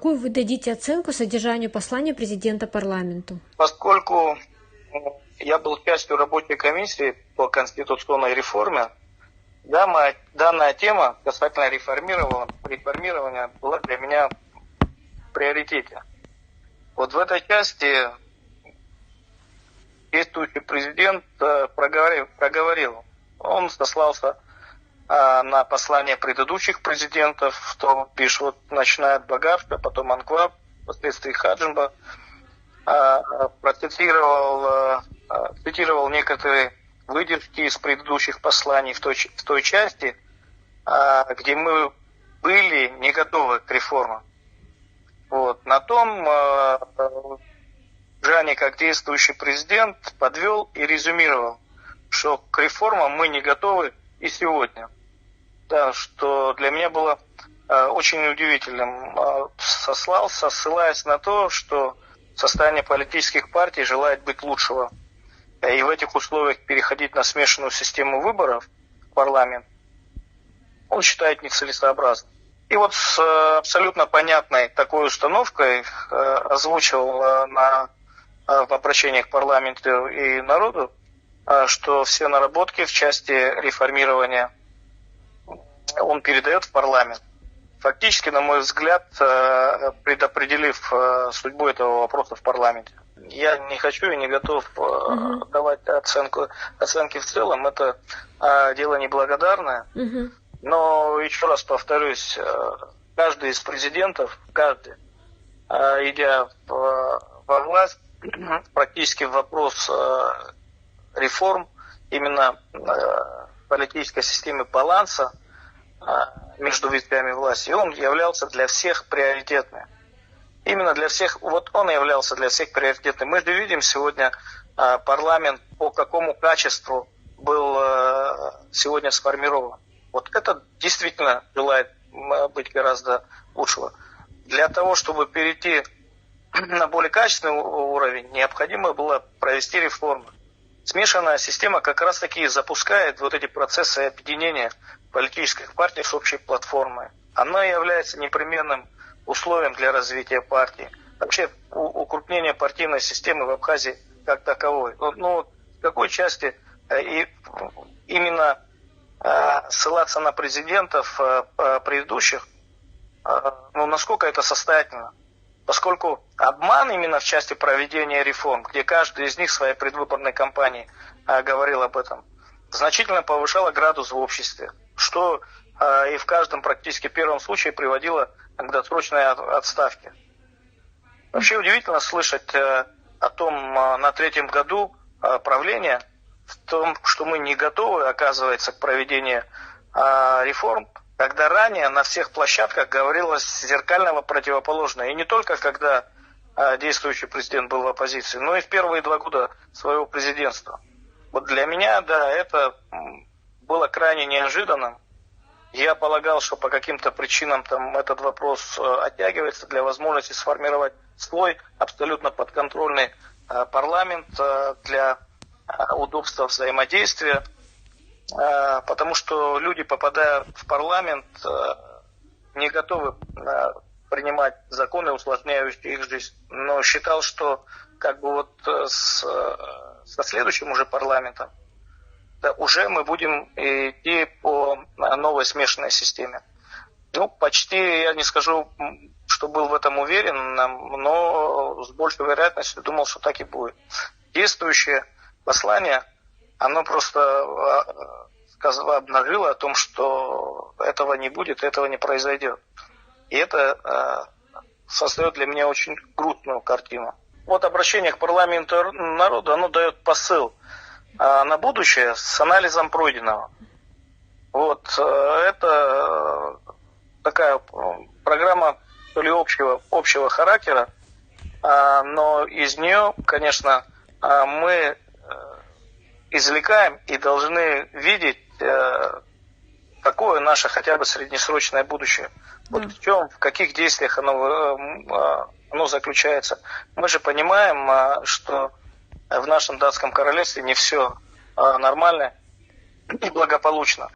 Какую вы дадите оценку содержанию послания президента парламенту? Поскольку я был частью рабочей комиссии по конституционной реформе, данная тема касательно реформирования была для меня в приоритете. Вот в этой части действующий президент проговорил. Он сослался на послание предыдущих президентов, кто пишет, вот, начиная от Багарта, потом Анкваб, впоследствии Хаджимба, цитировал некоторые выдержки из предыдущих посланий в той части, где мы были не готовы к реформам. Вот. На том Жани, как действующий президент, подвел и резюмировал, что к реформам мы не готовы и сегодня. Да, что для меня было очень удивительным. Ссылаясь на то, что состояние политических партий желает быть лучшего. И в этих условиях переходить на смешанную систему выборов в парламент, он считает нецелесообразным. И вот с абсолютно понятной такой установкой озвучил в обращении к парламенту и народу, что все наработки в части реформирования он передает в парламент. Фактически, на мой взгляд, предопределив судьбу этого вопроса в парламенте. Я не хочу и не готов давать оценки в целом. Это дело неблагодарное. Но еще раз повторюсь, каждый из президентов, идя во власть, практически в вопрос реформ, именно политической системы баланса между ветвями власти, он являлся для всех приоритетным. Именно для всех, вот он являлся для всех приоритетным. Мы же видим сегодня парламент, по какому качеству был сегодня сформирован. Вот это действительно желает быть гораздо лучшего. Для того, чтобы перейти на более качественный уровень, необходимо было провести реформы. Смешанная система как раз таки запускает вот эти процессы объединения политических партий с общей платформой. Она является непременным условием для развития партии. Вообще укрупнение партийной системы в Абхазии как таковой. Ну, в какой части именно ссылаться на президентов предыдущих, ну, насколько это состоятельно? Поскольку обман именно в части проведения реформ, где каждый из них в своей предвыборной кампании говорил об этом, значительно повышало градус в обществе, что и в каждом практически первом случае приводило к досрочной отставке. Вообще удивительно слышать о том на третьем году правления, в том, что мы не готовы, оказывается, к проведению реформ, когда ранее на всех площадках говорилось зеркального противоположного. И не только когда действующий президент был в оппозиции, но и в первые 2 года своего президентства. Вот для меня, да, это было крайне неожиданным. Я полагал, что по каким-то причинам там этот вопрос оттягивается для возможности сформировать свой абсолютно подконтрольный парламент для удобства взаимодействия, потому что люди, попадая в парламент, не готовы принимать законы, усложняющие их жизнь. Но считал, что как бы вот со следующим уже парламентом уже мы будем идти по новой смешанной системе. Ну, почти, я не скажу, что был в этом уверен, но с большей вероятностью думал, что так и будет. Действующее послание, оно просто обнажило о том, что этого не будет, этого не произойдет. И это создает для меня очень грустную картину. Вот обращение к парламенту и народу, оно дает посыл на будущее с анализом пройденного. Вот это такая программа то ли общего характера, но из нее, конечно, мы извлекаем и должны видеть, какое наше хотя бы среднесрочное будущее. Вот в каких действиях оно заключается. Мы же понимаем, что в нашем датском королевстве не все нормально и благополучно.